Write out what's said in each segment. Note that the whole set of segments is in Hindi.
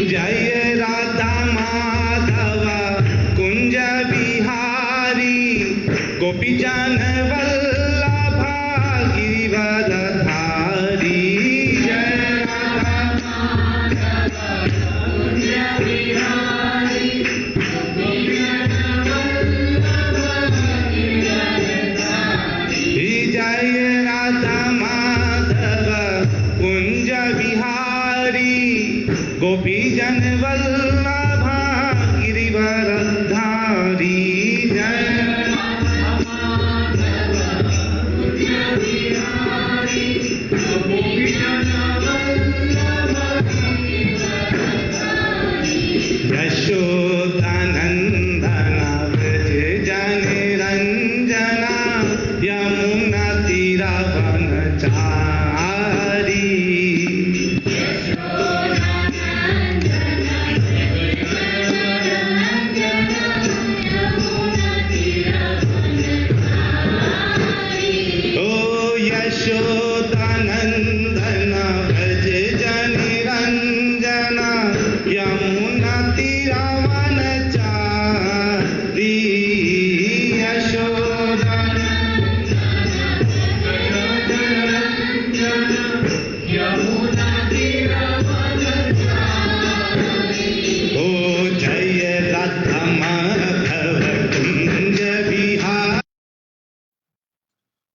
जय राधा माधव कुंज बिहारी गोपी जन वल्लभा गिरिवरधारी। जय राधा माधव कुंज बिहारी गोपी जन वल्लभा गिरिवरधारी। जय राधा माधव कुंज बिहारी गोपी जन वल्लभा गिरिवरधारी। जय राधा माधव कुंज बिहारी गोपी जन वल्लभा गिरिवरधारी। यशोदानंदन व्रज जन रंजना यमुना तीरवनचारी। यशोदानंदन व्रज जन रंजना यमुना तीरवनचारी। यमुना तीरवनचारी। ओ जय राधा माधव कुंज बिहारी।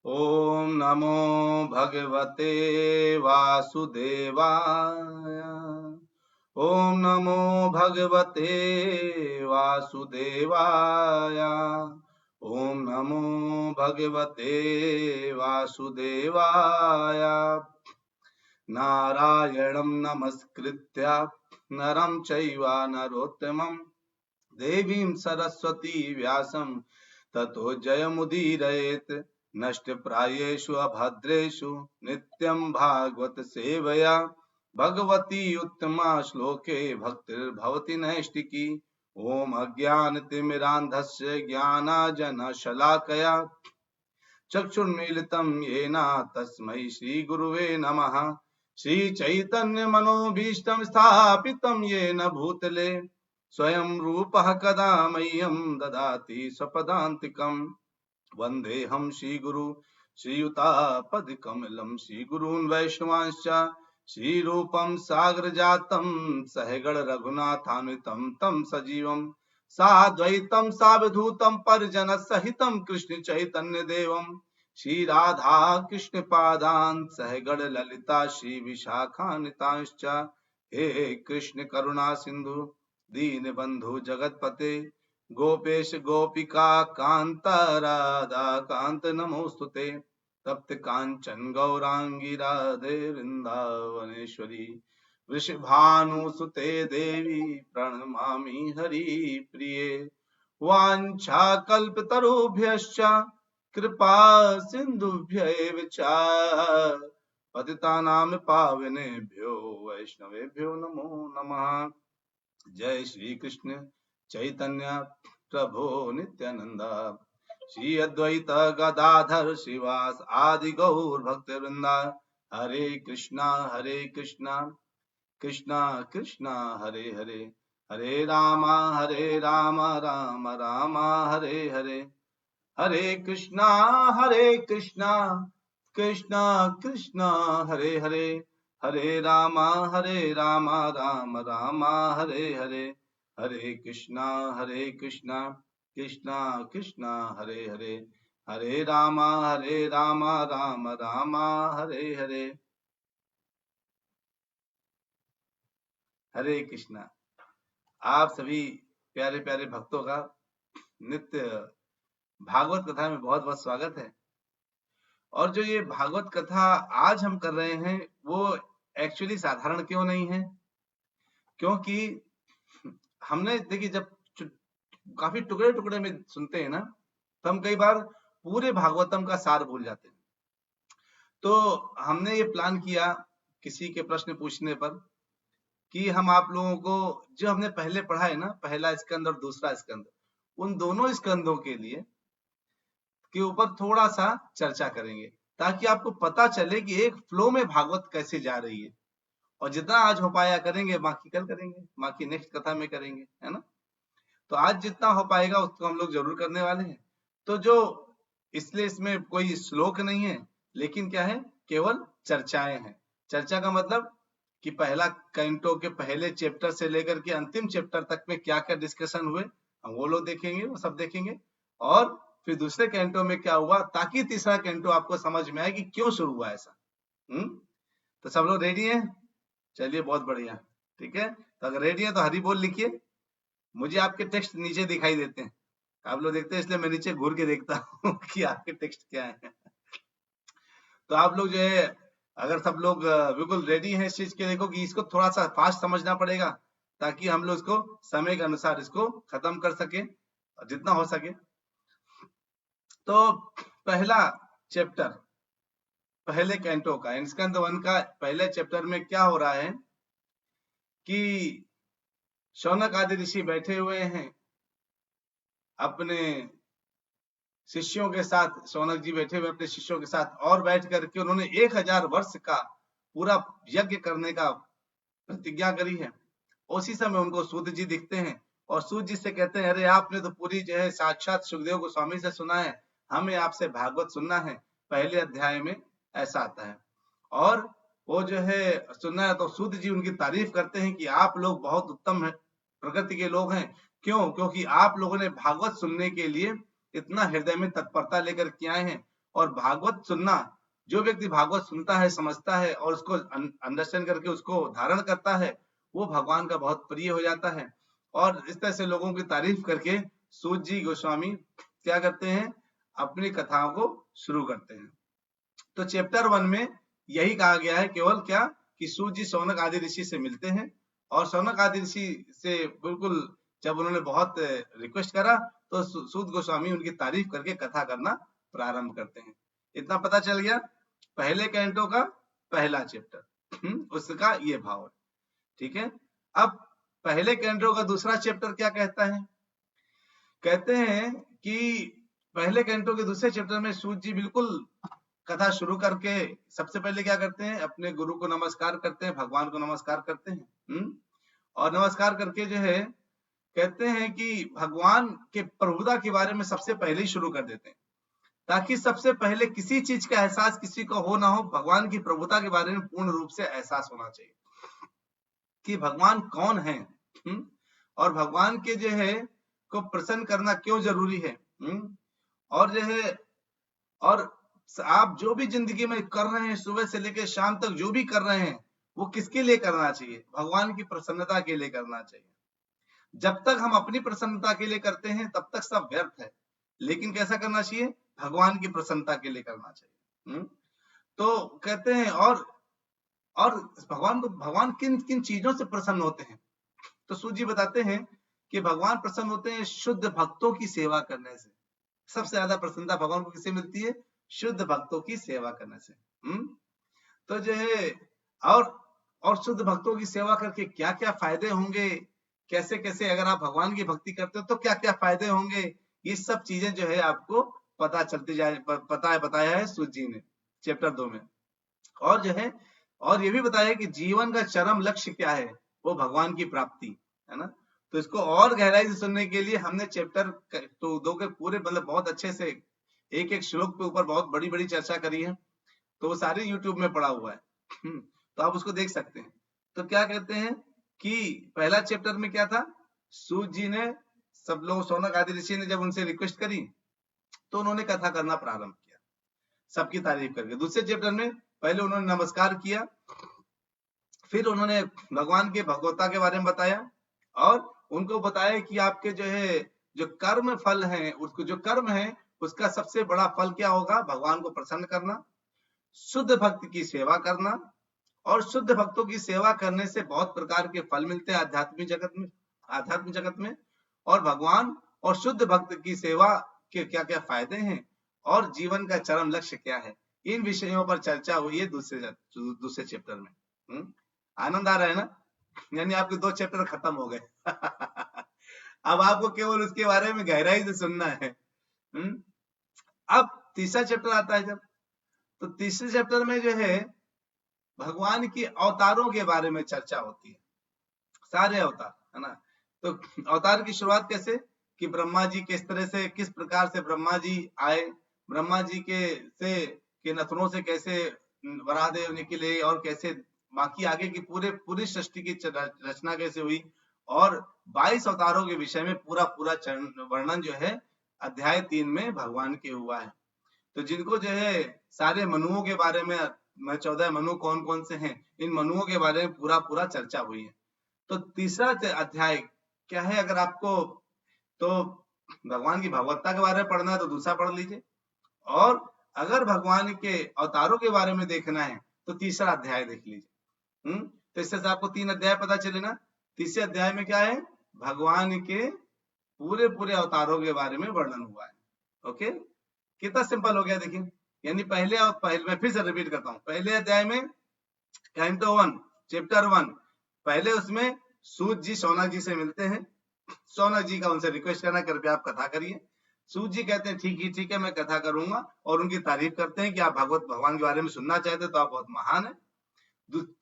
ओम नमो भगवते वासुदेवाय। ओम नमो भगवते वासुदेवाय। ओम नमो भगवते वासुदेवाय। नारायणं नमस्कृत्य नरं चैव नरोत्तमं देवीं सरस्वती व्यासं ततो जयमुदीरयेत्। नष्टप्रायेषु अभद्रेषु नित्यं भागवत सेवया भगवती उत्तमा श्लोके भक्तिर्भवति नैष्टिकी। ओम अज्ञानतिमिरान्धस्य ज्ञानाञ्जनशलाकया चक्षुर्मीलितं येन तस्मै श्रीगुरुवे नमः। श्रीचैतन्यमनोभीष्टं स्थापितं येन भूतले स्वयं रूपः कदा मह्यं ददाति स्वपदान्तिकम्। वन्देऽहं श्रीगुरु श्रीयुतापदकमलं श्रीगुरून् वैष्णवांश्च श्रीरूपं सागरजातं सहगण रघुनाथान्वितं तं सजीवं साद्वैतं सावधूतं परिजनसहितं कृष्ण चैतन्य देवं श्रीराधा कृष्ण पादान् सहगण ललिता श्री विशाखान्वितांश्च। हे कृष्ण करुणा सिंधु दीनबंधु जगतपते गोपेश गोपिका कांत राधा कांत नमोस्तुते। तप्त कांचन गौरांगी राधे वृंदावनेश्वरी वृषभानुसुते देवी प्रणमामि हरि प्रिये। वाञ्छाकल्पतरुभ्यश्च कृपा सिन्धुभ्यैव च पतितानां पावनेभ्यो वैष्णवेभ्यो नमो नमः। जय श्री कृष्ण चैतन्य प्रभो नित्यानंद श्री अद्वैत गदाधर श्रीवास आदि गौर भक्त वृंदा। हरे कृष्णा कृष्णा कृष्णा हरे हरे हरे राम राम राम हरे हरे। हरे कृष्णा कृष्णा कृष्णा हरे हरे हरे राम राम राम हरे हरे। हरे कृष्णा कृष्णा कृष्णा हरे हरे हरे राम राम राम हरे हरे। हरे कृष्णा। आप सभी प्यारे प्यारे भक्तों का नित्य भागवत कथा में बहुत बहुत स्वागत है। और जो ये भागवत कथा आज हम कर रहे हैं वो एक्चुअली साधारण क्यों नहीं है, क्योंकि हमने देखिए जब काफी टुकड़े टुकड़े में सुनते हैं ना तो हम कई बार पूरे भागवतम का सार भूल जाते हैं। तो हमने ये प्लान किया किसी के प्रश्न पूछने पर कि हम आप लोगों को जो हमने पहले पढ़ा है ना, पहला स्कंद और दूसरा स्कंद, उन दोनों स्कंदों के लिए के ऊपर थोड़ा सा चर्चा करेंगे। ताकि आपको पता चले कि एक फ्लो में भागवत कैसे जा रही है। और जितना आज हो पाया करेंगे, बाकी कल करेंगे, बाकी नेक्स्ट कथा में करेंगे, है ना। तो आज जितना हो पाएगा उसको हम लोग जरूर करने वाले हैं। तो जो इसलिए इसमें कोई श्लोक नहीं है, लेकिन क्या है, केवल चर्चाएं हैं। चर्चा का मतलब कि पहला कैंटो के पहले चैप्टर से लेकर के अंतिम चैप्टर तक में क्या क्या डिस्कशन हुए, हम वो लोग देखेंगे, वो सब देखेंगे। और फिर दूसरे कैंटो में क्या हुआ, ताकि तीसरा कैंटो आपको समझ में आए कि क्यों शुरू हुआ ऐसा। तो सब लोग रेडी हैं? चलिए, बहुत बढ़िया, ठीक है। तो अगर रेडी है तो हरी बोल लिखिए। मुझे आपके टेक्स्ट नीचे दिखाई देते हैं, आप लोग देखते हैं, इसलिए मैं नीचे घूर के देखता हूँ कि आपके टेक्स्ट क्या है। तो आप लोग जो है, अगर सब लोग बिल्कुल रेडी हैं इस चीज के, देखो कि इसको थोड़ा सा फास्ट समझना पड़ेगा, ताकि हम लोग इसको समय के अनुसार इसको खत्म कर सके जितना हो सके। तो पहला चैप्टर पहले कैंटो का, स्कंद 1 का पहले चैप्टर में क्या हो रहा है कि शौनक आदि ऋषि बैठे हुए हैं अपने शिष्यों के साथ। शौनक जी बैठे हुए अपने शिष्यों के साथ, और बैठ करके उन्होंने 1000 वर्ष का पूरा यज्ञ करने का प्रतिज्ञा करी है। उसी समय उनको सूत जी दिखते हैं और सूत जी से कहते हैं, अरे आपने तो पूरी जो है साक्षात सुखदेव गोस्वामी से सुना है, हमें आपसे भागवत सुनना है। पहले अध्याय में ऐसा आता है, और वो जो है सुनना है। तो सूत जी उनकी तारीफ करते हैं कि आप लोग बहुत उत्तम है, प्रकृति के लोग हैं। क्यों? क्योंकि आप लोगों ने भागवत सुनने के लिए इतना हृदय में तत्परता लेकर के आए हैं। और भागवत सुनना, जो व्यक्ति भागवत सुनता है, समझता है और उसको अंडरस्टैंड करके उसको धारण करता है, वो भगवान का बहुत प्रिय हो जाता है। और इस तरह से लोगों की तारीफ करके सूत जी गोस्वामी क्या करते हैं, अपनी कथाओं को शुरू करते हैं। तो चैप्टर 1 में यही कहा गया है, केवल क्या कि सूत जी शौनक आदि ऋषि से मिलते हैं, और शौनक आदि ऋषि से बिल्कुल जब उन्होंने बहुत रिक्वेस्ट करा, तो सूत गोस्वामी उनकी तारीफ करके कथा करना प्रारंभ करते हैं। इतना पता चल गया पहले कैंटो का पहला चैप्टर, उसका ये भाव है, ठीक है। अब पहले कैंटो का दूसरा चैप्टर क्या कहता है? कहते हैं कि पहले कैंटो के दूसरे चैप्टर में सूत जी बिल्कुल कथा शुरू करके सबसे पहले क्या करते हैं, अपने गुरु को नमस्कार करते हैं, भगवान को नमस्कार करते हैं, और नमस्कार करके जो है कहते हैं कि भगवान के प्रभुता के बारे में सबसे पहले ही शुरू कर देते हैं, ताकि सबसे पहले किसी चीज का एहसास किसी को हो ना हो, भगवान की प्रभुता के बारे में पूर्ण रूप से एहसास होना चाहिए कि भगवान कौन है, और भगवान के जो है को प्रसन्न करना क्यों जरूरी है, और जो है, और आप जो भी जिंदगी में कर रहे हैं, सुबह से लेकर शाम तक जो भी कर रहे हैं, वो किसके लिए करना चाहिए? भगवान की प्रसन्नता के लिए करना चाहिए। जब तक हम अपनी प्रसन्नता के लिए करते हैं तब तक सब व्यर्थ है, लेकिन कैसा करना चाहिए? भगवान की प्रसन्नता के लिए करना चाहिए। तो कहते हैं, और भगवान किन किन चीजों से प्रसन्न होते हैं? तो सूत जी बताते हैं कि भगवान प्रसन्न होते हैं शुद्ध भक्तों की सेवा करने से। सबसे ज्यादा प्रसन्नता भगवान को किससे मिलती है? शुद्ध भक्तों की सेवा करने से। तो जो है, और शुद्ध भक्तों की सेवा करके क्या क्या फायदे होंगे, कैसे कैसे अगर आप भगवान की भक्ति करते हो तो क्या क्या फायदे होंगे, ये सब चीजें जो है आपको पता चलती जाए, बताया है सूत जी ने चैप्टर 2 में। और जो है, और ये भी बताया कि जीवन का चरम लक्ष्य क्या है, वो भगवान की प्राप्ति है ना। तो इसको और गहराई से सुनने के लिए हमने चैप्टर 2 के पूरे मतलब बहुत अच्छे से एक एक श्लोक के ऊपर बहुत बड़ी बड़ी चर्चा करी है, तो वो सारी यूट्यूब में पड़ा हुआ है, तो आप उसको देख सकते हैं। तो क्या कहते हैं कि पहला चैप्टर में क्या था, सूत जी ने सब लोग, शौनक आदि ऋषि ने जब उनसे रिक्वेस्ट करी तो उन्होंने कथा करना प्रारंभ किया, सबकी तारीफ करके। दूसरे चैप्टर में पहले उन्होंने नमस्कार किया, फिर उन्होंने भगवान के भगवत्ता के बारे में बताया, और उनको बताया कि आपके जो है जो कर्म फल है, उसको जो कर्म है उसका सबसे बड़ा फल क्या होगा? भगवान को प्रसन्न करना, शुद्ध भक्त की सेवा करना, और शुद्ध भक्तों की सेवा करने से बहुत प्रकार के फल मिलते हैं आध्यात्मिक जगत में, और भगवान और शुद्ध भक्त की सेवा के क्या क्या फायदे हैं, और जीवन का चरम लक्ष्य क्या है, इन विषयों पर चर्चा हुई है दूसरे चैप्टर में। आनंद आ रहा है ना? यानी आपके 2 चैप्टर खत्म हो गए। अब आपको केवल उसके बारे में गहराई से सुनना है। अब तीसरा चैप्टर आता है जब, तो तीसरे चैप्टर में जो है भगवान की अवतारों के बारे में चर्चा होती है, सारे अवतार, है ना। तो अवतार की शुरुआत कैसे, कि ब्रह्मा जी किस तरह से, किस प्रकार से ब्रह्मा जी आए, ब्रह्मा जी के नथनों से कैसे वराहदेव निकले, और कैसे बाकी आगे की पूरी सृष्टि की रचना कैसे हुई, और 22 अवतारों के विषय में पूरा वर्णन जो है अध्याय 3 में भगवान के हुआ है। तो जिनको जो है सारे मनुओं के बारे में 14 मनु कौन कौन से हैं, इन मनुओं के बारे में पूरा चर्चा हुई है। तो तीसरा अध्याय क्या है, अगर आपको तो भगवान की भगवत्ता के बारे में पढ़ना है तो दूसरा पढ़ लीजिए, और अगर भगवान के अवतारों के बारे में देखना है तो तीसरा अध्याय देख लीजिए। तो इससे आपको 3 अध्याय पता चले ना। तीसरे अध्याय में क्या है, भगवान के पूरे अवतारों के बारे में वर्णन हुआ है। ओके, कितना सिंपल हो गया देखिए। यानी पहले मैं फिर से रिपीट करता हूँ, पहले अध्याय में कैंटो 1 चैप्टर 1, पहले उसमें सूत जी शौनक जी से मिलते हैं, शौनक जी का उनसे रिक्वेस्ट करना, कृपया आप कथा करिए। सूत जी कहते हैं ठीक है मैं कथा करूंगा, और उनकी तारीफ करते हैं कि आप भगवान के बारे में सुनना चाहते तो आप बहुत महान है।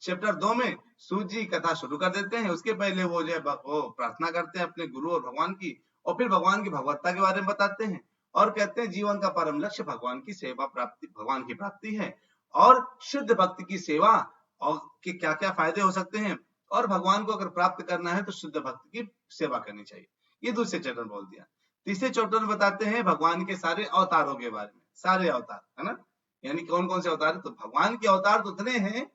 चैप्टर 2 में सूत जी कथा शुरू कर देते हैं, उसके पहले वो जो है वो प्रार्थना करते हैं अपने गुरु और भगवान की, और फिर भगवान की भगवत्ता के बारे में बताते हैं, और कहते हैं जीवन का परम लक्ष्य भगवान की सेवा प्राप्ति, भगवान की प्राप्ति है, और शुद्ध भक्ति की सेवा और के क्या क्या फायदे हो सकते हैं, और भगवान को अगर प्राप्त करना है तो शुद्ध भक्ति की सेवा करनी चाहिए। ये दूसरे चैप्टर में बोल दिया। तीसरे चैप्टर में बताते हैं भगवान के सारे अवतारों के बारे में, सारे अवतार, है ना, यानी कौन कौन से अवतार है। तो भगवान के अवतार तो उतने हैं,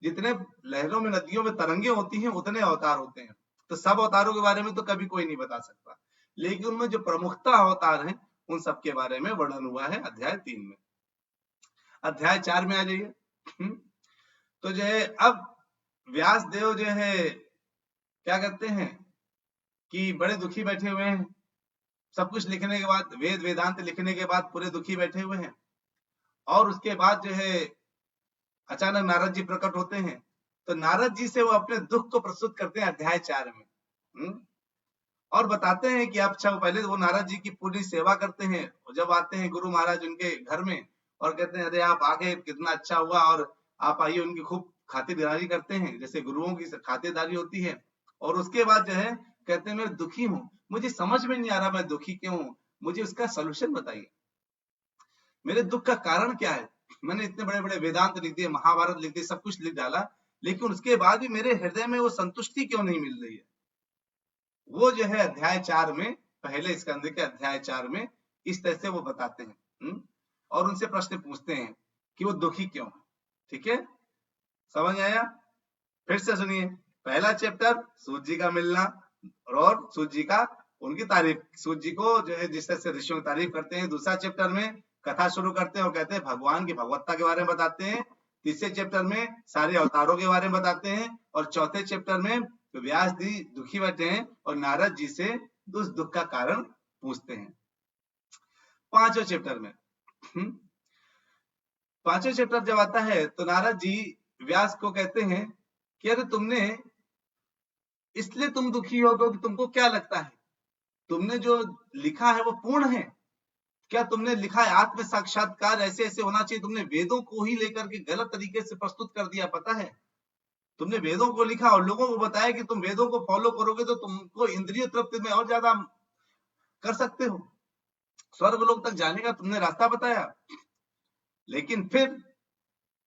जितने लहरों में नदियों में तरंगे होती हैं उतने अवतार होते हैं। तो सब अवतारों के बारे में तो कभी कोई नहीं बता सकता, लेकिन उनमें जो प्रमुखता अवतार हैं उन सब के बारे में वर्णन हुआ है अध्याय 3 में। अध्याय 4 में आ जाइए। तो जो है अब व्यास देव जो है क्या करते हैं कि बड़े दुखी बैठे हुए हैं, सब कुछ लिखने के बाद, वेद वेदांत लिखने के बाद पूरे दुखी बैठे हुए हैं, और उसके बाद जो है अचानक नारद जी प्रकट होते हैं। तो नारद जी से वो अपने दुख को प्रस्तुत करते हैं अध्याय 4 में, और बताते हैं कि अच्छा पहले वो नारद जी की पूरी सेवा करते हैं, और जब आते हैं गुरु महाराज उनके घर में और कहते हैं अरे आप आगे कितना अच्छा हुआ, और आप आइए, उनकी खूब खातिरदारी करते हैं जैसे गुरुओं की खातिरदारी होती है। और उसके बाद जो है कहते हैं मैं दुखी हूँ, मुझे समझ में नहीं आ रहा मैं दुखी क्यों हूँ, मुझे उसका सोल्यूशन बताइए, मेरे दुख का कारण क्या है। मैंने इतने बड़े बड़े वेदांत लिख दिए, महाभारत लिख दिए, सब कुछ लिख डाला, लेकिन उसके बाद भी मेरे हृदय में वो संतुष्टि क्यों नहीं मिल रही है। वो जो है अध्याय 4 में, पहले स्कंद के अध्याय 4 में इस तरह से वो बताते हैं, और उनसे प्रश्न पूछते हैं कि वो दुखी क्यों है। ठीक है, समझ आया? फिर से सुनिए। पहला चैप्टर सूत जी का मिलना, और सूत जी का उनकी तारीफ, सूत जी को जो है जिस तरह से ऋषियों की तारीफ करते हैं। दूसरा चैप्टर में कथा शुरू करते हैं और कहते हैं भगवान की भगवत्ता के बारे में बताते हैं। तीसरे चैप्टर में सारे अवतारों के बारे में बताते हैं, और चौथे चैप्टर में व्यास जी दुखी बैठे हैं और नारद जी से उस दुख का कारण पूछते हैं। पांचवें चैप्टर में, पांचवें चैप्टर जब आता है तो नारद जी व्यास को कहते हैं कि अरे तुमने, इसलिए तुम दुखी हो क्योंकि तुमको क्या लगता है तुमने जो लिखा है वो पूर्ण है क्या? तुमने लिखा है आत्म साक्षात्कार ऐसे ऐसे होना चाहिए, तुमने वेदों को ही लेकर के गलत तरीके से प्रस्तुत कर दिया, पता है? तुमने वेदों को लिखा और लोगों को बताया कि तुम वेदों को फॉलो करोगे तो तुमको इंद्रिय तृप्ति में और ज्यादा कर सकते हो, स्वर्ग लोक तक जाने का तुमने रास्ता बताया। लेकिन फिर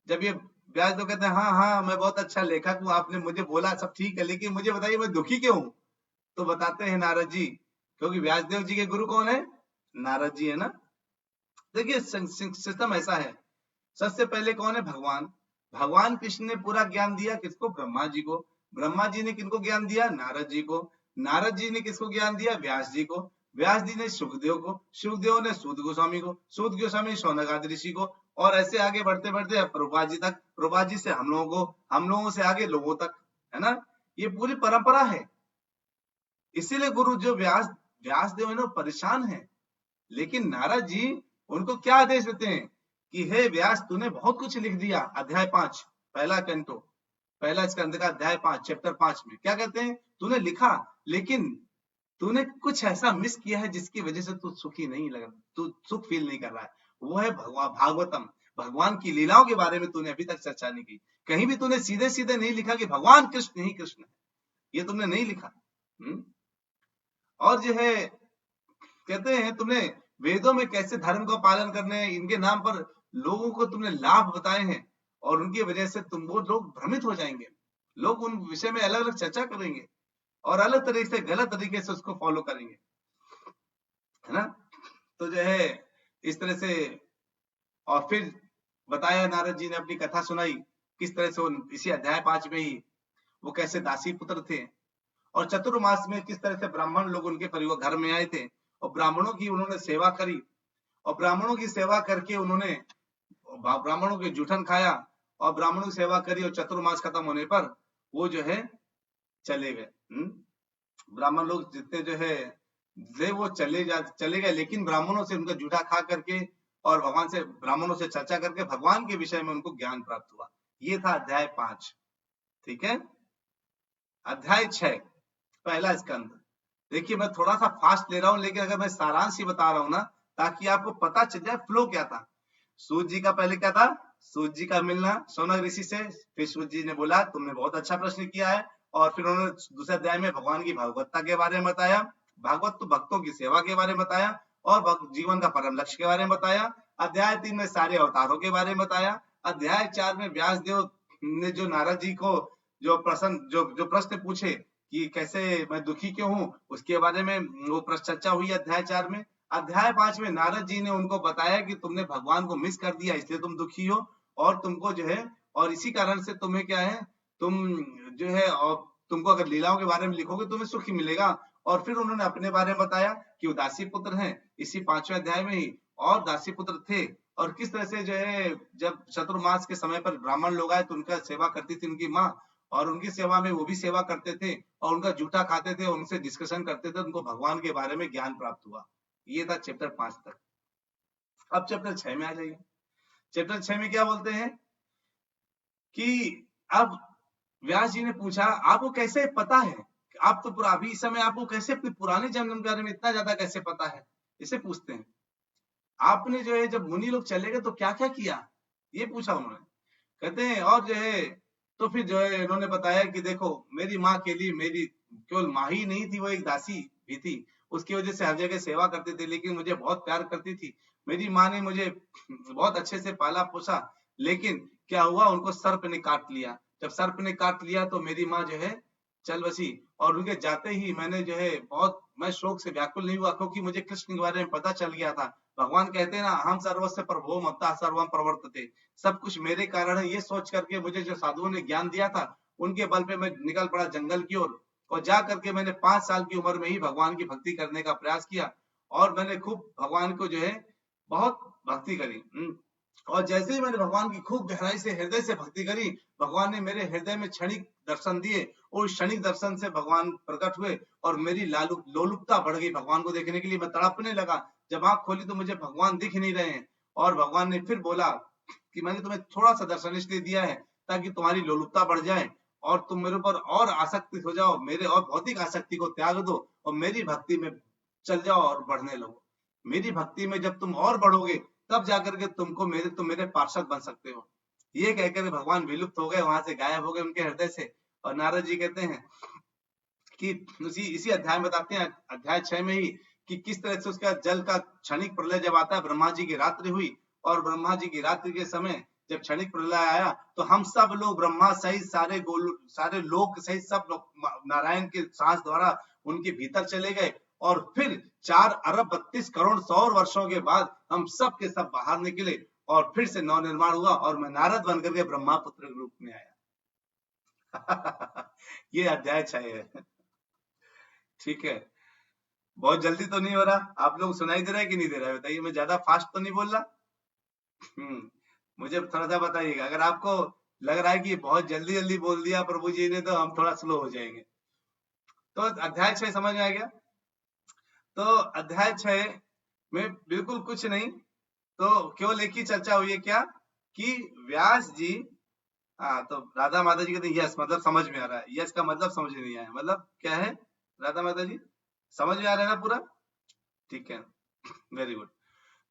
जब ये व्यास तो कहते हैं हाँ मैं बहुत अच्छा लेखक हूँ, आपने मुझे बोला सब ठीक है, लेकिन मुझे बताइए मैं दुखी क्यों हूँ? तो बताते हैं नारद जी, क्योंकि व्यासदेव जी के गुरु कौन है? नारद जी है ना। देखिए सिस्टम ऐसा है, सबसे पहले कौन है? भगवान। भगवान कृष्ण ने पूरा ज्ञान दिया किसको? ब्रह्मा जी को। ब्रह्मा जी ने किनको ज्ञान दिया? नारद जी को। नारद जी ने किसको ज्ञान दिया? व्यास जी को। व्यास जी ने सुखदेव को, सुखदेव ने सूत गोस्वामी को, सूत गोस्वामी शौनक आदि ऋषि को, और ऐसे आगे बढ़ते बढ़ते प्रभुपाद जी तक, प्रभुपाद जी से हम लोगों को, हम लोगों से आगे लोगों तक, है ना। ये पूरी परंपरा है। इसीलिए गुरु जो व्यासदेव है ना परेशान है, लेकिन नारद जी उनको क्या आदेश देते हैं कि हे व्यास तूने बहुत कुछ लिख दिया। अध्याय 5 पहला कंटो, पहला स्कंद का अध्याय 5 चैप्टर 5 में क्या कहते हैं? तूने लिखा, लेकिन तूने कुछ ऐसा मिस किया है जिसकी वजह से तू सुखी नहीं लग रहा, तू सुख फील नहीं कर रहा है। वो है भागवतम। भगवान की लीलाओं के बारे में तूने अभी तक चर्चा नहीं की। कहीं भी तूने सीधे सीधे नहीं लिखा कि भगवान कृष्ण ही कृष्ण है, ये तुमने नहीं लिखा। और जो है कहते हैं तुमने वेदों में कैसे धर्म का पालन करने, इनके नाम पर लोगों को तुमने लाभ बताए हैं, और उनकी वजह से तुम वो लोग भ्रमित हो जाएंगे। लोग उन विषय में अलग अलग चर्चा करेंगे और अलग तरीके से, गलत तरीके से उसको फॉलो करेंगे, है ना। तो जो है इस तरह से, और फिर बताया नारद जी ने अपनी कथा सुनाई, किस तरह से इसी अध्याय 5 में ही वो कैसे दासी पुत्र थे, और चतुर्मास में किस तरह से ब्राह्मण लोग उनके परिवार घर में आए थे और ब्राह्मणों की उन्होंने सेवा करी, और ब्राह्मणों की सेवा करके उन्होंने ब्राह्मणों के जूठन खाया और ब्राह्मणों की सेवा करी, और चतुर्मास खत्म होने पर वो जो है चले गए। ब्राह्मण लोग जितने जो है वो चले गए, लेकिन ब्राह्मणों से उनका जूठा खा करके और भगवान से, ब्राह्मणों से चर्चा करके भगवान के विषय में उनको ज्ञान प्राप्त हुआ। ये था अध्याय 5। ठीक है। अध्याय 6 पहला स्कंद। देखिए मैं थोड़ा सा फास्ट ले रहा हूं, लेकिन अगर मैं सारांश ही बता रहा हूं ना, ताकि आपको पता चल जाए फ्लो क्या था। सूत जी का पहले क्या था, सूत जी का मिलना शौनक ऋषि से, फिर सूत जी ने बोला तुमने बहुत अच्छा प्रश्न किया है, और फिर उन्होंने दूसरे अध्याय में भगवान की भागवतता के बारे में बताया, भागवत तो भक्तों की सेवा के बारे में बताया, और जीवन का परम लक्ष्य के बारे में बताया। अध्याय 3 में सारे अवतारों के बारे में बताया। अध्याय 4 में व्यास देव ने जो नारद जी को जो प्रश्न पूछे कि कैसे मैं दुखी क्यों हूँ, उसके बारे में वो चर्चा हुई अध्याय 4 में। अध्याय 5 में नारद जी ने उनको बताया कि तुमने भगवान को मिस कर दिया, इसलिए तुम दुखी हो, और तुमको जो है, और इसी कारण से तुम्हें क्या है, तुम जो है, और तुमको अगर लीलाओं के बारे में लिखोगे तुम्हें सुख ही मिलेगा। और फिर उन्होंने अपने बारे में बताया कि वो दासी पुत्र हैं, इसी 5वें अध्याय में ही, और दासी पुत्र थे, और किस तरह से जो है जब चतुर्मास के समय पर ब्राह्मण लोग आए तो उनका सेवा करती थी उनकी माँ, और उनकी सेवा में वो भी सेवा करते थे, और उनका जूठा खाते थे, उनसे डिस्कशन करते थे, उनको भगवान के बारे में ज्ञान प्राप्त हुआ। ये था चैप्टर 5 तक। अब चैप्टर 6 में आ जाइए। चैप्टर 6 में क्या बोलते हैं कि अब व्यास जी ने पूछा आपको कैसे पता है, आप तो पूरा अभी इस समय आपको कैसे अपने पुराने जन्म के बारे में इतना ज्यादा कैसे पता है, इसे पूछते हैं। आपने जो है जब मुनि लोग चले गए तो क्या क्या किया, ये पूछा उन्होंने। कहते हैं और जो है तो फिर जो है इन्होंने बताया कि देखो मेरी माँ के लिए, मेरी केवल माँ ही नहीं थी, वो एक दासी भी थी, उसकी वजह से हर जगह सेवा करती थी, लेकिन मुझे बहुत प्यार करती थी। मेरी माँ ने मुझे बहुत अच्छे से पाला पोसा, लेकिन क्या हुआ, उनको सर्प ने काट लिया। जब सर्प ने काट लिया तो मेरी माँ जो है चल बसी, और उनके जाते ही मैंने जो है मैं शोक से व्याकुल नहीं हुआ, क्योंकि मुझे कृष्ण के बारे में पता चल गया था। भगवान कहते हैं ना, हम सर्वस्य प्रभो मत्ता सर्वम प्रवर्तते, सब कुछ मेरे कारण है, ये सोच करके मुझे जो साधुओं ने ज्ञान दिया था उनके बल पे मैं निकल पड़ा जंगल की ओर, और जा करके मैंने 5 साल की उम्र में ही भगवान की भक्ति करने का प्रयास किया, और मैंने खूब भगवान को जो है बहुत भक्ति करी। और जैसे ही मैंने भगवान की खूब गहराई से हृदय से भक्ति करी, भगवान ने मेरे हृदय में क्षणिक दर्शन दिए, और क्षणिक दर्शन से भगवान प्रकट हुए, और मेरी लोलुपता बढ़ गई भगवान को देखने के लिए, मैं तड़पने लगा। जब आंख खोली तो मुझे भगवान दिख नहीं रहे हैं, और भगवान ने फिर बोला कि मैंने तुम्हें थोड़ा सा दर्शन इसलिए दिया है ताकि तुम्हारी लोलुपता बढ़ जाए, और तुम मेरे ऊपर और आसक्ति हो जाओ, मेरे और भौतिक आसक्ति को त्याग दो, और मेरी भक्ति में चल जाओ और बढ़ने लगो। मेरी भक्ति में जब तुम और बढ़ोगे तब जाकर के तुम मेरे पार्षद बन सकते हो। ये कहकर भगवान विलुप्त हो गए, वहां से गायब हो गए उनके हृदय से। और नारद जी कहते हैं कि इसी अध्याय में बताते हैं, अध्याय 6 में ही, कि किस तरह से उसका जल का क्षणिक प्रलय जब आता है, ब्रह्मा जी की रात्रि हुई, और ब्रह्मा जी की रात्रि के समय जब क्षणिक प्रलय आया तो हम सब लोग, ब्रह्मा सहित सारे लोक सहित सब लोग नारायण के सांस द्वारा उनके भीतर चले गए, और फिर 4 अरब 32 करोड़ सौर वर्षों के बाद हम सब के सब बाहर निकले, और फिर से नव निर्माण हुआ, और मैं नारद बनकर के ब्रह्मा पुत्र के रूप में आया। ये अध्याय 6 है। ठीक है, बहुत जल्दी तो नहीं हो रहा, आप लोग सुनाई दे रहा है कि नहीं दे रहा है, बताइए। मैं ज्यादा फास्ट तो नहीं बोल रहा? मुझे थोड़ा सा बताइएगा, अगर आपको लग रहा है कि बहुत जल्दी जल्दी बोल दिया प्रभु जी ने, तो हम थोड़ा स्लो हो जाएंगे। तो अध्याय 6 समझ में आ गया। तो अध्याय 6 में बिल्कुल कुछ नहीं, तो केवल एक ही चर्चा हुई है, क्या कि व्यास जी, तो राधा माता जी कहते हैं यस, मतलब समझ में आ रहा है। यस का मतलब समझ में नहीं आया, मतलब क्या है राधा माता जी, समझ में आ रहा है ना पूरा? ठीक है, वेरी गुड।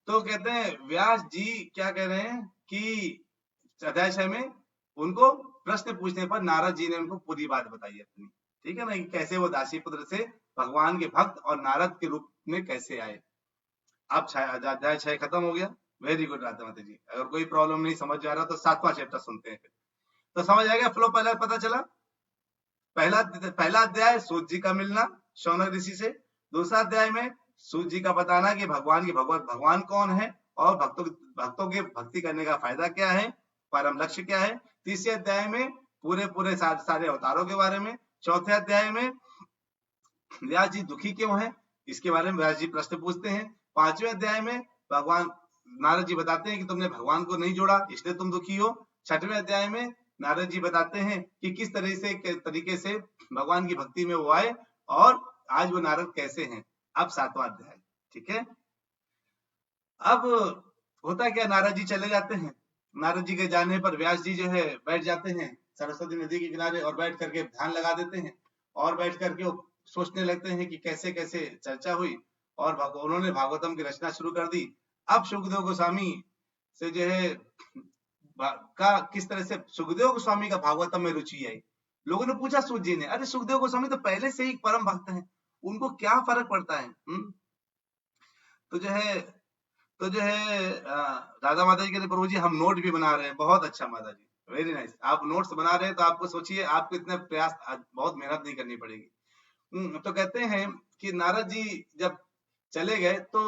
तो कहते हैं व्यास जी क्या कह रहे हैं कि अध्याय 6 में उनको प्रश्न पूछने पर नारद जी ने उनको पूरी बात बताई अपनी, ठीक है ना, कि कैसे वो दासी पुत्र से भगवान के भक्त और नारद के रूप में कैसे आए। अब अध्याय 6 खत्म हो गया। वेरी गुड राधा माता जी। अगर कोई प्रॉब्लम नहीं समझ आ रहा तो 7वां चैप्टर सुनते हैं फिर, तो समझ आएगा फ्लो पहला पता चला। पहला अध्याय सूत जी का मिलना शौनक ऋषि से, दूसरा अध्याय में सूत जी का बताना कि भगवान कौन है और भक्तों की भक्ति करने का फायदा क्या है, परम लक्ष्य क्या है। तीसरे अध्याय में पूरे सारे अवतारों के बारे में। चौथे अध्याय में व्यास जी दुखी क्यों है इसके बारे में व्यास जी प्रश्न पूछते हैं। 5वें अध्याय में भगवान नारद जी बताते हैं कि तुमने भगवान को नहीं जोड़ा इसलिए तुम दुखी हो। 6वें अध्याय में नारद जी बताते हैं कि किस तरीके से भगवान की भक्ति में वो आए और आज वो नारद कैसे हैं। अब 7वां अध्याय, ठीक है। अब होता क्या, नारद जी चले जाते हैं। नारद जी के जाने पर व्यास जी जो है बैठ जाते हैं सरस्वती नदी के किनारे और बैठ करके ध्यान लगा देते हैं और बैठ करके वो सोचने लगते हैं कि कैसे कैसे चर्चा हुई और उन्होंने भागवतम की रचना शुरू कर दी। अब सुखदेव गोस्वामी से जो है किस तरह से सुखदेव गोस्वामी का भागवतम में रुचि आई। लोगों ने पूछा सूत जी ने, अरे सुखदेव गोस्वामी तो पहले से ही परम भक्त हैं, उनको क्या फर्क पड़ता है। तो जो है राधा माता जी कहते प्रभु जी हम नोट भी बना रहे हैं। बहुत अच्छा माता जी, वेरी नाइस। आप नोट्स बना रहे हैं तो आपको सोचिए आपको इतने प्रयास बहुत मेहनत नहीं करनी पड़ेगी। तो कहते हैं कि नारद जी जब चले गए तो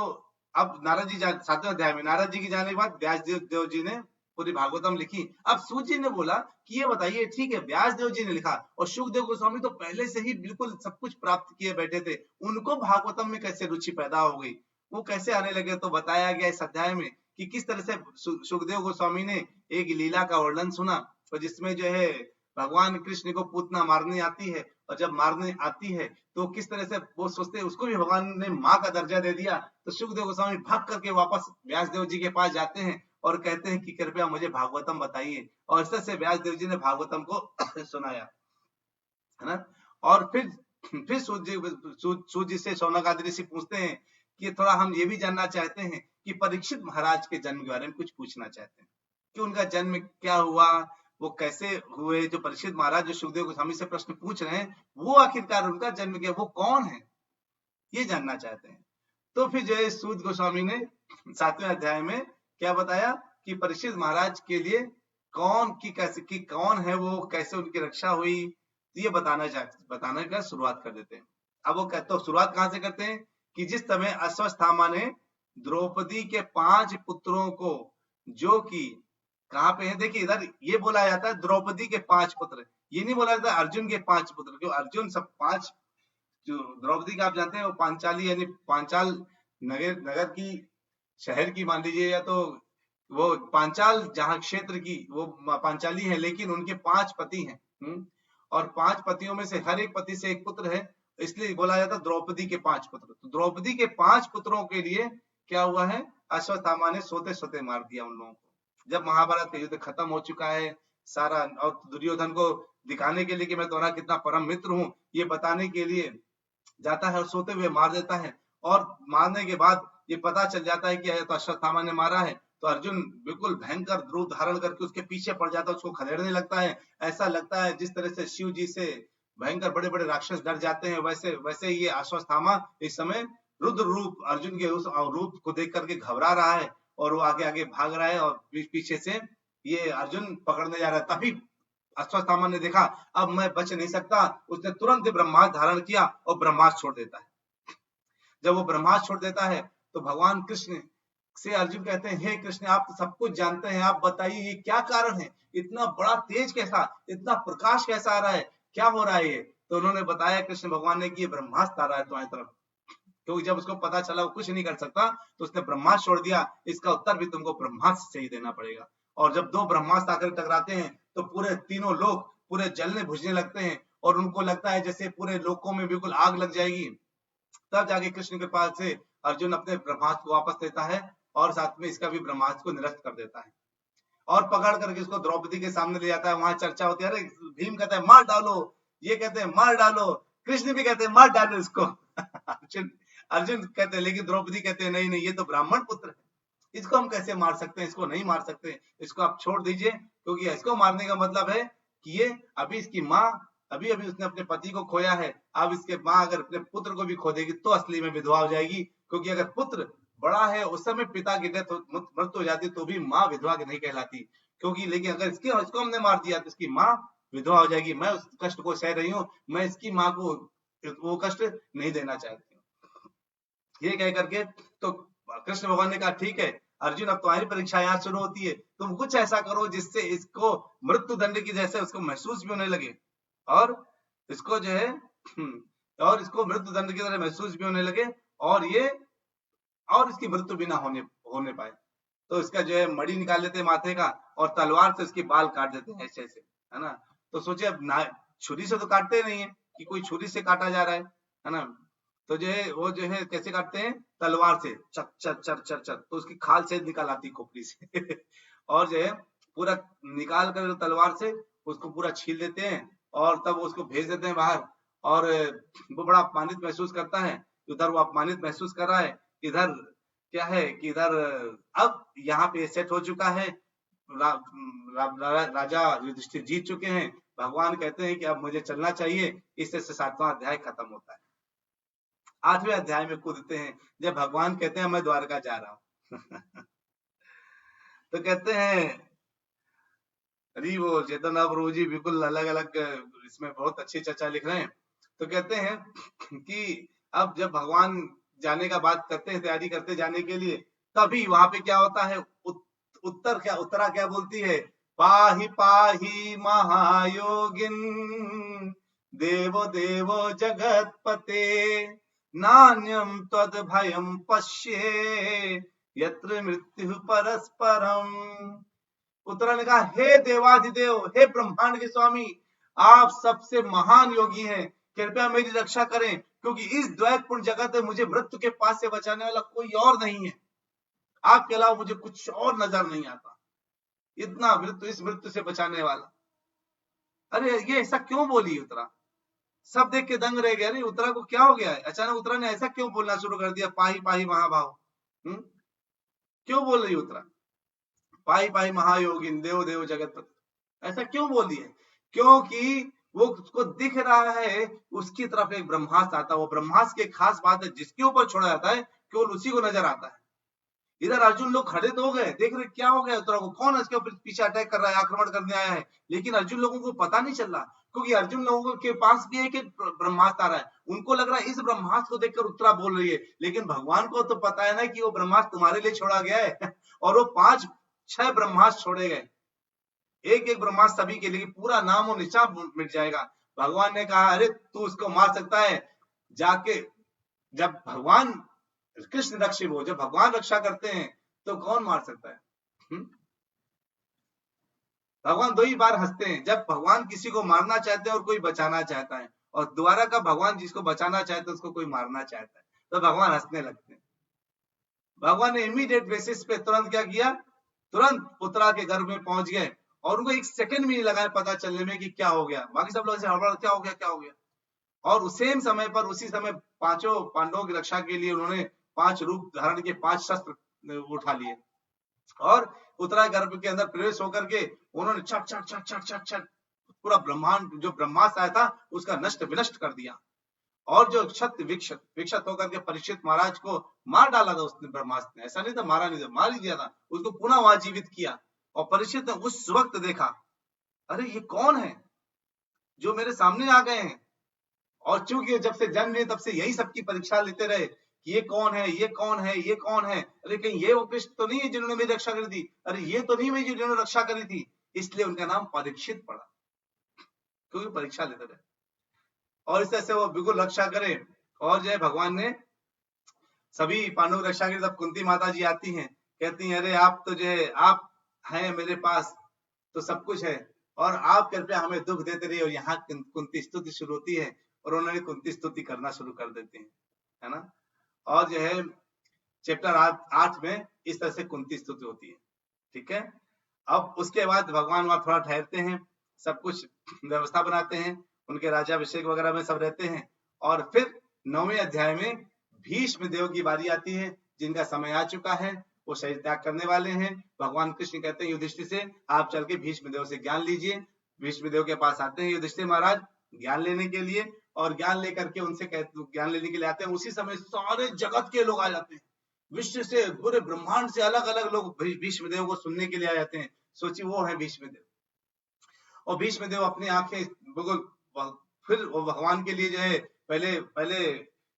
अब नारद जी 7वें अध्याय में नारद जी की जाने के बाद व्यास देव जी ने पूरी भागवतम लिखी। अब सूत जी ने बोला कि ये बताइए, ठीक है व्यास देव जी ने लिखा और सुखदेव गोस्वामी तो पहले से ही बिल्कुल सब कुछ प्राप्त किए बैठे थे, उनको भागवतम में कैसे रुचि पैदा हो गई, वो कैसे आने लगे। तो बताया गया इस अध्याय में कि किस तरह से सुखदेव गोस्वामी ने एक लीला का वर्णन सुना और जिसमें जो है भगवान कृष्ण को पूतना मारने आती है और जब मारने आती है तो किस तरह से वो सोचते हैं उसको भी भगवान ने माँ का दर्जा दे दिया। तो सुखदेव गोस्वामी भाग करके वापस व्यास देव जी के पास जाते हैं और कहते हैं कि कृपया मुझे भागवतम बताइए और इस तरह से व्यास देव जी ने भागवतम को सुनाया, है ना। और फिर सूत जी से शौनक आदि ऋषि पूछते हैं कि थोड़ा हम ये भी जानना चाहते हैं कि परीक्षित महाराज के जन्म के बारे में कुछ पूछना चाहते हैं कि उनका जन्म क्या हुआ, वो कैसे हुए। जो परीक्षित महाराज जो सुखदेव गोस्वामी से प्रश्न पूछ रहे हैं वो आखिरकार उनका जन्म क्या, वो कौन है, ये जानना चाहते हैं। तो फिर जो है सूत गोस्वामी ने 7वें अध्याय में क्या बताया कि परीक्षित महाराज के लिए कौन है वो, कैसे उनकी रक्षा हुई, तो ये बताने का शुरुआत कर देते हैं। अब वो कहते हो शुरुआत कहां से करते हैं कि जिस समय अश्वत्थामा ने द्रौपदी के 5 पुत्रों को, जो कि कहां पे है, देखिए इधर ये बोला जाता है द्रौपदी के 5 पुत्र, ये नहीं बोला जाता अर्जुन के 5 पुत्र, क्यों अर्जुन सब 5 जो द्रौपदी का आप जानते हैं वो पांचाली यानी पांचाल नगर की शहर की मान लीजिए, या तो वो पांचाल जहां क्षेत्र की वो पांचाली है, लेकिन उनके 5 पति हैं। और 5 पतियों में से हर एक पति से एक पुत्र है, इसलिए बोला जाता है द्रौपदी के 5 पुत्र। तो द्रौपदी के 5 पुत्रों के लिए क्या हुआ है, अश्वत्थामा ने सोते सोते मार दिया उन लोगों को। जब महाभारत का युद्ध खत्म हो चुका है सारा, और दुर्योधन को दिखाने के लिए कि मैं तुम्हारा कितना परम मित्र हूं, ये बताने के लिए जाता है और सोते हुए मार देता है। और मारने के बाद ये पता चल जाता है कि तो अश्वत्थामा ने मारा है, तो अर्जुन बिल्कुल भयंकर रूप धारण करके उसके पीछे पड़ जाता है, उसको खदेड़ने लगता है। ऐसा लगता है जिस तरह से शिव जी से भयंकर बड़े बड़े राक्षस डर जाते हैं, वैसे ये अश्वत्थामा इस समय रुद्र रूप अर्जुन के उस रूप को देख करके घबरा रहा है और वो आगे आगे भाग रहा है और पीछे से ये अर्जुन पकड़ने जा रहा है। तभी अश्वत्थामा ने देखा अब मैं बच नहीं सकता, उसने तुरंत ब्रह्मास्त्र धारण किया और ब्रह्मास्त्र छोड़ देता है। जब वो ब्रह्मास्त्र छोड़ देता है तो भगवान कृष्ण से अर्जुन कहते हैं, हे कृष्ण आप तो सब कुछ जानते हैं, आप बताइए ये क्या कारण है, इतना बड़ा तेज कैसा, इतना प्रकाश कैसा आ रहा है, क्या हो रहा है ये। तो उन्होंने बताया कृष्ण भगवान ने कि ये ब्रह्मास्त्र आ रहा है तुम्हारी तरफ। क्योंकि जब उसको पता चला वो कुछ नहीं कर सकता तो उसने ब्रह्मास्त्र छोड़ दिया, इसका उत्तर भी तुमको ब्रह्मास्त्र से ही देना पड़ेगा। और जब 2 ब्रह्मास्त्र आकर टकराते हैं तो पूरे तीनों लोग पूरे जलने बुझने लगते हैं और उनको लगता है जैसे पूरे लोकों में बिल्कुल आग लग जाएगी। तब जाके कृष्ण के पास से अर्जुन अपने ब्रह्मास्त्र को वापस देता है और साथ में इसका भी ब्रह्मास्त्र को निरस्त कर देता है और पकड़ करके इसको द्रौपदी के सामने ले जाता है। वहां चर्चा होती है, अरे भीम कहते हैं मार डालो, ये कहते हैं मार डालो, कृष्ण भी कहते हैं मार डालो इसको। अर्जुन कहते हैं, लेकिन द्रौपदी कहते हैं नहीं नहीं ये तो ब्राह्मण पुत्र है, इसको हम कैसे मार सकते हैं, इसको नहीं मार सकते, इसको आप छोड़ दीजिए, क्योंकि इसको मारने का मतलब है कि ये अभी इसकी माँ, अभी अभी उसने अपने पति को खोया है, अब इसके माँ अगर अपने पुत्र को भी खो देगी तो असली में विधवा हो जाएगी, क्योंकि अगर पुत्र बड़ा है उस समय पिता की डेथ मृत्यु हो जाती तो भी माँ विधवा नहीं कहलाती, क्योंकि लेकिन अगर इसको हमने मार दिया तो इसकी माँ विधवा हो जाएगी। मैं उस कष्ट को सह रही हूँ, मैं इसकी माँ को वो कष्ट नहीं देना चाहती हूँ। ये कह करके तो कृष्ण भगवान ने कहा ठीक है अर्जुन, अब तुम्हारी परीक्षा यहाँ शुरू होती है, तुम कुछ ऐसा करो जिससे इसको मृत्यु दंड की जैसे उसको महसूस भी होने लगे, और इसको जो है और इसको मृत्यु दंड की तरह महसूस भी होने लगे, और ये और इसकी मृत्यु भी ना होने पाए। तो इसका जो है मणि निकाल लेते हैं माथे का और तलवार से इसके बाल काट देते हैं ऐसे ऐसे, है ना। तो सोचे अब ना छुरी से तो काटते नहीं है कि कोई छुरी से काटा जा रहा है ना। तो जो है वो जो है कैसे काटते हैं, तलवार से चक चक चक चक चक, तो उसकी खाल से निकाल आती खोपड़ी से और जो है पूरा निकाल कर तलवार से उसको पूरा छील देते हैं और तब उसको भेज देते हैं बाहर। और वो बड़ा अपमानित महसूस करता है, उधर वो अपमानित महसूस कर रहा है, इधर क्या है कि इधर अब यहाँ पे सेट हो चुका है, राजा युधिष्ठिर जीत चुके हैं, भगवान कहते हैं कि अब मुझे चलना चाहिए, इससे 7वां अध्याय खत्म होता है। 8वें अध्याय में कूदते हैं जब भगवान कहते हैं मैं द्वारका जा रहा हूँ तो कहते हैं अरे वो चेतन प्रभु जी बिल्कुल अलग अलग इसमें बहुत अच्छी चर्चा लिख रहे हैं। तो कहते हैं कि अब जब भगवान जाने का बात करते हैं, तैयारी करते जाने के लिए, तभी वहां पे क्या होता है, उत्तरा क्या बोलती है, पाहि पाहि महायोगिन देवो देवो जगतपते नान्यम तद भयम पश्ये यत्र मृत्यु परस्परम। उत्तरा ने कहा हे देवाधिदेव, हे ब्रह्मांड के स्वामी, आप सबसे महान योगी हैं, कृपया मेरी रक्षा करें, क्योंकि इस द्वैतपूर्ण जगत में मुझे मृत्यु के पास से बचाने वाला कोई और नहीं है, आपके अलावा मुझे कुछ और नजर नहीं आता, इतना मृत्यु, इस मृत्यु से बचाने वाला। अरे ये ऐसा क्यों बोली उत्तरा, सब देख के दंग रह गए, अरे उत्तरा को क्या हो गया है, अचानक उत्तरा ने ऐसा क्यों बोलना शुरू कर दिया, पाही पाही महाभाव, क्यों बोल रही उत्तरा, पाई पाई महायोगिन देव देव जगतपति, ऐसा क्यों बोली है, क्योंकि वो उसको दिख रहा है उसकी तरफ एक ब्रह्मास्त्र आता है, वो ब्रह्मास्त्र की खास बात है जिसके ऊपर छोड़ा जाता है केवल उसी को नजर आता है। इधर अर्जुन लोग खड़े तो हो गए, देख रहे क्या हो गया उत्तरा को, कौन इसके ऊपर पीछे अटैक कर रहा है, आक्रमण करने आया है, लेकिन अर्जुन लोगों को पता नहीं चल रहा, क्योंकि अर्जुन लोगों के पास भी एक ब्रह्मास्त्र आ रहा है, उनको लग रहा है इस ब्रह्मास्त्र को देखकर उत्तरा बोल रही है, लेकिन भगवान को तो पता है ना कि वो ब्रह्मास्त्र तुम्हारे लिए छोड़ा गया है और वो 5-6 ब्रह्मास्त्र छोड़े गए, एक एक ब्रह्मास्त्र सभी के लिए, पूरा नाम और निशान मिट जाएगा। भगवान ने कहा अरे तू उसको मार सकता है जाके, जब भगवान कृष्ण रक्षित हो, जब भगवान रक्षा करते हैं तो कौन मार सकता है। भगवान 2 ही बार हंसते हैं, जब भगवान किसी को मारना चाहते हैं और कोई बचाना चाहता है, और दोबारा का भगवान जिसको बचाना चाहते हैं उसको कोई मारना चाहता है, तो भगवान हंसने लगते हैं। भगवान ने इमीडिएट बेसिस पे तुरंत क्या किया, तुरंत उत्तरा के घर में पहुंच गए और उनको 1 सेकंड भी नहीं लगा पता चलने में कि क्या हो गया, बाकी सब लोग ऐसे हड़बड़ क्या हो गया क्या हो गया, और सेम समय पर उसी समय 5 पांडवों की रक्षा के लिए उन्होंने 5 रूप धारण के 5 शस्त्र उठा लिए और उत्तरा गर्भ के अंदर प्रवेश होकर के उन्होंने छट छट छट छट छट छट पूरा ब्रह्मांड जो ब्रह्मास्त्र आया था उसका नष्ट विनष्ट कर दिया, और जो क्षत विक्षत होकर के परीक्षित महाराज को मार डाला था उसने ब्रह्मास्त्र ने, ऐसा नहीं था मारा नहीं था, मार ही दिया था, उसको पुनः वहां जीवित किया, और परीक्षित ने उस वक्त देखा अरे ये कौन है जो मेरे सामने आ गए हैं, और चूंकि जब से जन्म लिए तब से यही सबकी परीक्षा लेते रहे कि ये कौन है ये कौन है ये कौन है, अरे कहीं ये वो कृष्ण तो नहीं है जिन्होंने मेरी रक्षा करी थी, अरे ये तो नहीं मेरी जिन्होंने रक्षा करी थी, इसलिए उनका नाम परीक्षित पड़ा, क्योंकि परीक्षा लेते रहे, और इस तरह से वो बिल्कुल रक्षा करे। और जो है भगवान ने सभी पांडवों की रक्षा की, तब कुंती माता जी आती हैं, कहती हैं अरे आप तो जो है आप हैं मेरे पास तो सब कुछ है, और आप कृपया हमें दुख देते रहिए, और यहाँ कुंती स्तुति शुरू होती है और उन्होंने कुंती स्तुति करना शुरू कर देते हैं, है ना। और जो है चैप्टर 8 में इस तरह से कुंती स्तुति होती है, ठीक है। अब उसके बाद भगवान वहां थोड़ा ठहरते हैं, सब कुछ व्यवस्था बनाते हैं, उनके राजाभिषेक वगैरह में सब रहते हैं, और फिर 9वें अध्याय में भीष्म देव की बारी आती है जिनका समय आ चुका है, वो शरीर त्याग करने वाले हैं। भगवान कृष्ण कहते हैं युधिष्ठिर से, आप चल के भीष्म देव से ज्ञान लीजिए। भीष्म देव के पास आते हैं युधिष्ठिर महाराज ज्ञान लेने के लिए, और ज्ञान लेकर के उनसे ज्ञान लेने के लिए आते हैं। उसी समय सारे जगत के लोग आ जाते हैं, विश्व से, पूरे ब्रह्मांड से अलग अलग लोग भीष्म देव को सुनने के लिए आ जाते हैं। सोचिए वो है भीष्म देव। और भीष्म देव अपनी आंखें बिल्कुल, फिर वो भगवान के लिए जो है पहले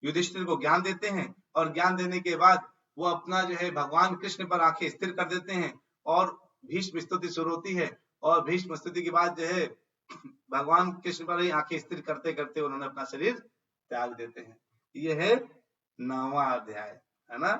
युधिष्ठिर को ज्ञान देते हैं, और ज्ञान देने के बाद वो अपना जो है भगवान कृष्ण पर आंखें स्थिर कर देते हैं, और भीष्म स्तुति शुरू होती है। और भीष्म स्तुति के बाद जो है भगवान कृष्ण पर ही आंखें स्थिर करते करते उन्होंने अपना शरीर त्याग देते हैं। ये है 9वां अध्याय, है ना।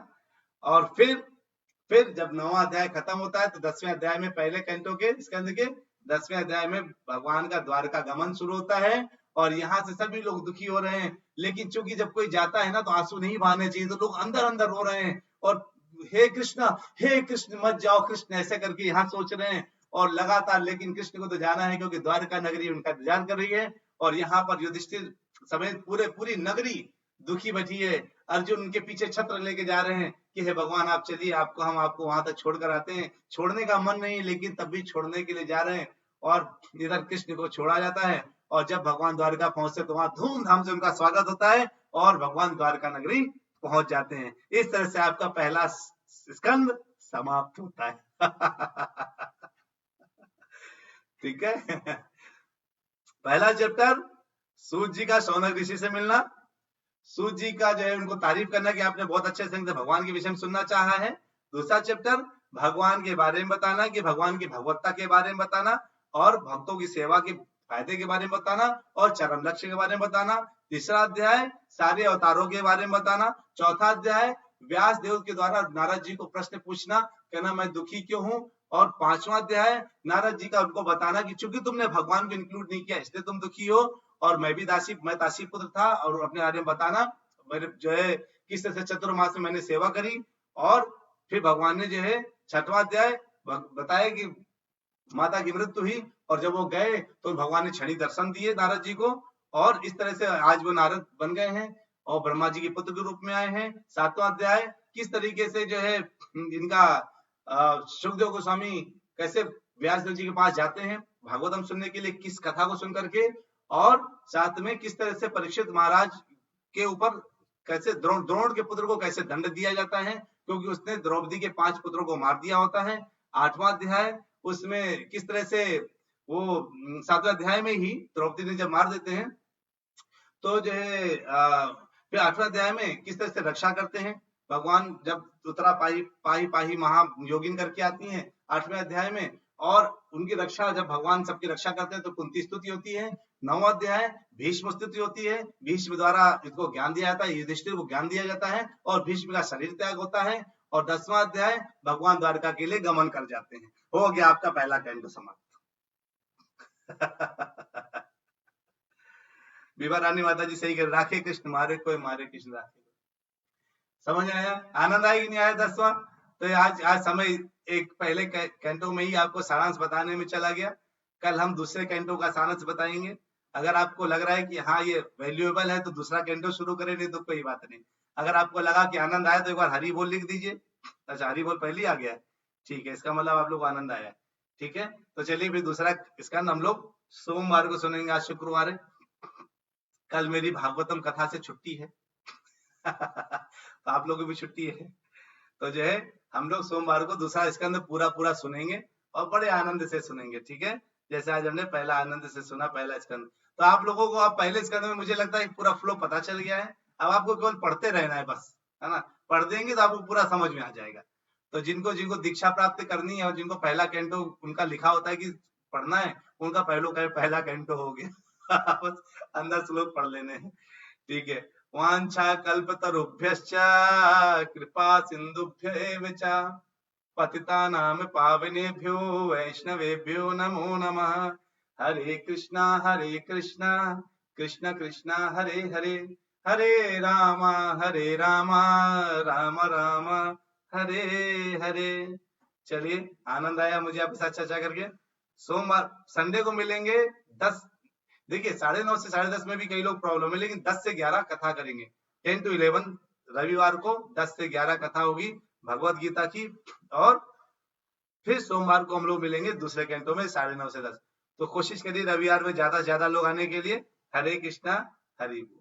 और फिर जब 9वां अध्याय खत्म होता है तो 10वें अध्याय में, पहले कैंटो के स्कंद के 10वें अध्याय में भगवान का द्वारका गमन शुरू होता है। और यहाँ से सभी लोग दुखी हो रहे हैं, लेकिन चूंकि जब कोई जाता है ना तो आंसू नहीं बहाने चाहिए, तो लोग अंदर अंदर रो रहे हैं और हे कृष्ण मत जाओ कृष्ण, ऐसे करके यहाँ सोच रहे हैं। और लगातार, लेकिन कृष्ण को तो जाना है क्योंकि द्वारका नगरी उनका इंतजार कर रही है। और यहाँ पर युधिष्ठिर समेत पूरी नगरी दुखी बैठी है। अर्जुन उनके पीछे छत्र लेके जा रहे हैं कि हे भगवान आप चलिए, हम आपको वहां तक छोड़कर आते हैं। छोड़ने का मन नहीं, लेकिन तब भी छोड़ने के लिए जा रहे हैं। और इधर कृष्ण को छोड़ा जाता है, और जब भगवान द्वारका पहुंचते तो वहां धूमधाम से उनका स्वागत होता है और भगवान द्वारका नगरी पहुंच जाते हैं। इस तरह से आपका पहला स्कंद समाप्त होता है। ठीक है। पहला चैप्टर सूत जी का शौनक ऋषि से मिलना, सूत जी का जो है उनको तारीफ करना कि आपने बहुत अच्छे से भगवान के विषय में सुनना चाहा है। दूसरा चैप्टर भगवान के बारे में बताना, कि भगवान की भगवत्ता के बारे में बताना, और भक्तों की सेवा के फायदे के बारे में बताना, और चरम लक्ष्य के बारे में बताना। तीसरा अध्याय सारे अवतारों के बारे में बताना। चौथा अध्याय व्यास देव के द्वारा नारद जी को प्रश्न पूछना, कहना मैं दुखी क्यों हूँ। और पांचवा अध्याय नारद जी का उनको बताना कि चूंकि तुमने भगवान को इंक्लूड नहीं किया इसलिए तुम दुखी हो, और मैं दासी पुत्र था, और अपने बारे में बताना मेरे जो है किस तरह से चतुर्मास में मैंने सेवा करी। और फिर भगवान ने जो है छठवां अध्याय बताया कि माता की मृत्यु हुई, और जब वो गए तो भगवान ने क्षणिक दर्शन दिए नारद जी को, और इस तरह से आज वो नारद बन गए हैं और ब्रह्मा जी के पुत्र के रूप में आए हैं। सातवां अध्याय किस तरीके से जो है इनका सुखदेव गोस्वामी कैसे व्यासदेव जी के पास जाते हैं भागवतम सुनने के लिए, किस कथा को सुन करके, और साथ में किस तरह से परीक्षित महाराज के ऊपर कैसे द्रोण के पुत्र को कैसे दंड दिया जाता है, क्योंकि उसने द्रौपदी के 5 पुत्रों को मार दिया होता है। 8वां अध्याय उसमें किस तरह से वो 7वें अध्याय में ही द्रौपदी ने जब मार देते हैं तो जो है फिर 8वें अध्याय में किस तरह से रक्षा करते हैं भगवान, जब उत्तरा पाही महायोगिन करके आती हैं 8वें अध्याय में, और उनकी रक्षा जब भगवान सबकी रक्षा करते हैं तो कुंती स्तुति होती है। 9वां अध्याय भीष्म स्तुति होती है, भीष्म द्वारा इसको ज्ञान दिया जाता है, युधिष्ठिर को ज्ञान दिया जाता है, और भीष्म का शरीर त्याग होता है। और 10वां अध्याय भगवान द्वारका के लिए गमन कर जाते हैं। हो गया आपका पहला कैंटो समाप्त। विभा रानी माता जी सही कर, राखे कृष्ण मारे कोई मारे कृष्ण राखे। समझ आया, आनंद आएगी नहीं आया 10वां। तो आज समय एक पहले कैंटो में ही आपको सारांश बताने में चला गया। कल हम दूसरे कैंटो का सारांश बताएंगे। अगर आपको लग रहा है कि हाँ ये वैल्यूएबल है तो दूसरा कैंटो शुरू करें, नहीं तो कोई बात नहीं। अगर आपको लगा कि आनंद आया तो एक बार हरी बोल लिख दीजिए। अच्छा हरी बोल पहले आ गया, ठीक है, इसका मतलब आप लोग को आनंद आया। ठीक है, तो चलिए फिर दूसरा इसका हम लोग सोमवार को सुनेंगे। आज शुक्रवार है, कल मेरी भागवतम कथा से छुट्टी है। तो आप लोगों की भी छुट्टी है, तो जो है हम लोग सोमवार को दूसरा स्कंद पूरा सुनेंगे और बड़े आनंद से सुनेंगे। ठीक है, जैसे आज हमने पहला आनंद से सुना पहला स्कंद, तो आप लोगों को अब पहले स्कंद में मुझे लगता है पूरा फ्लो पता चल गया है। अब आपको केवल पढ़ते रहना है बस, है ना। पढ़ देंगे तो आपको पूरा समझ में आ जाएगा। तो जिनको दीक्षा प्राप्त करनी है और जिनको पहला कैंटो उनका लिखा होता है कि पढ़ना है, उनका पहला कैंटो हो गया। बस अंदर श्लोक पढ़ लेने हैं। ठीक है, वांछा कल्पतरुभ्यश्च कृपा सिंधुभ्यैव च पतितानां पावनेभ्यो वैष्णवेभ्यो नमो नमः। हरे कृष्णा कृष्ण कृष्णा हरे हरे, हरे राम राम राम हरे हरे। चलिए आनंद आया मुझे आपके साथ चर्चा करके। सोमवार संडे को मिलेंगे 10, देखिए 9:30 से 10:30 में भी कई लोग प्रॉब्लम है, लेकिन 10 से 11 कथा करेंगे। 10 to 11 रविवार को 10 से 11 कथा होगी। भगवत गीता की। और फिर सोमवार को हम लोग मिलेंगे दूसरे कैंटो में 9:30 से 10। तो कोशिश करिए रविवार में ज्यादा से ज्यादा लोग आने के लिए। हरे कृष्णा, हरि बोल।